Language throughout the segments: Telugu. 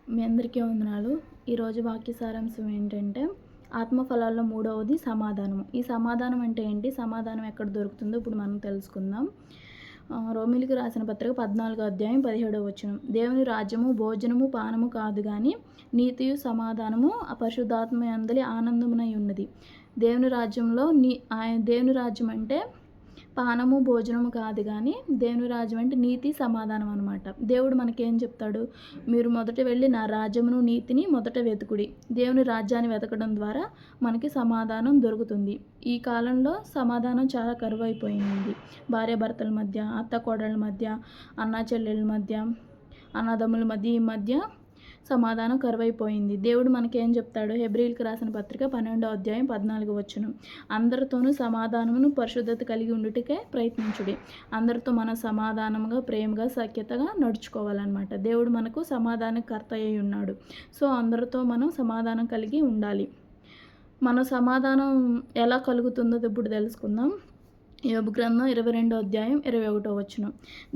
మీ అందరికీ వందనాలు. ఈరోజు వాక్య సారాంశం ఏంటంటే, ఆత్మఫలాల్లో మూడవది సమాధానము. ఈ సమాధానం అంటే ఏంటి? సమాధానం ఎక్కడ దొరుకుతుందో ఇప్పుడు మనం తెలుసుకుందాం. రోమీయులకు రాసిన పత్రిక 14వ అధ్యాయం 17వ వచనం. దేవుని రాజ్యము భోజనము పానము కాదు గాని నీతియు సమాధానము పరిశుద్ధాత్మ యందలి ఆనందమునై ఉన్నది. దేవుని రాజ్యంలో దేవుని రాజ్యం అంటే పానము భోజనము కాదు కానీ దేవుని రాజ్యం అంటే నీతి సమాధానం అనమాట. దేవుడు మనకేం చెప్తాడు? మీరు మొదట వెళ్ళి నా రాజ్యమును నీతిని మొదట వెతుకుడి. దేవుని రాజ్యాన్ని వెతకడం ద్వారా మనకి సమాధానం దొరుకుతుంది. ఈ కాలంలో సమాధానం చాలా కరువైపోయింది. భార్యాభర్తల మధ్య, అత్త కోడళ్ళ మధ్య, అన్నా చెల్లెళ్ళ మధ్య, అన్నదమ్ముల మధ్య సమాధానం కరువైపోయింది. దేవుడు మనకేం చెప్తాడు? హెబ్రీయులకు రాసిన పత్రిక 12వ అధ్యాయం 14వ వచనం. అందరితోనూ సమాధానమును పరిశుద్ధత కలిగి ఉండుటకే ప్రయత్నించుడి. అందరితో మనం సమాధానంగా, ప్రేమగా, సఖ్యతగా నడుచుకోవాలన్నమాట. దేవుడు మనకు సమాధానకర్త అయి ఉన్నాడు. సో అందరితో మనం సమాధానం కలిగి ఉండాలి. మన సమాధానం ఎలా కలుగుతుందో ఇప్పుడు తెలుసుకుందాం. యోబు గ్రంథం 22వ అధ్యాయం 21వ వచనం.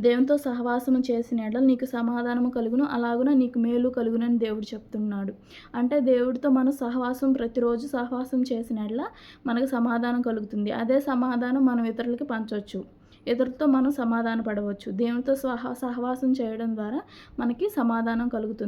దేవునితో సహవాసము చేసిన యెడల నీకు సమాధానము కలుగును, అలాగున నీకు మేలు కలుగునని దేవుడు చెప్తున్నాడు. అంటే దేవుడితో మనం ప్రతిరోజు సహవాసం చేసిన యెడల మనకు సమాధానం కలుగుతుంది. అదే సమాధానం మనం ఇతరులకి పంచవచ్చు. ఇతరులతో మనం సమాధాన పడవచ్చు. దేవునితో సహవాసం చేయడం ద్వారా మనకి సమాధానం కలుగుతుంది.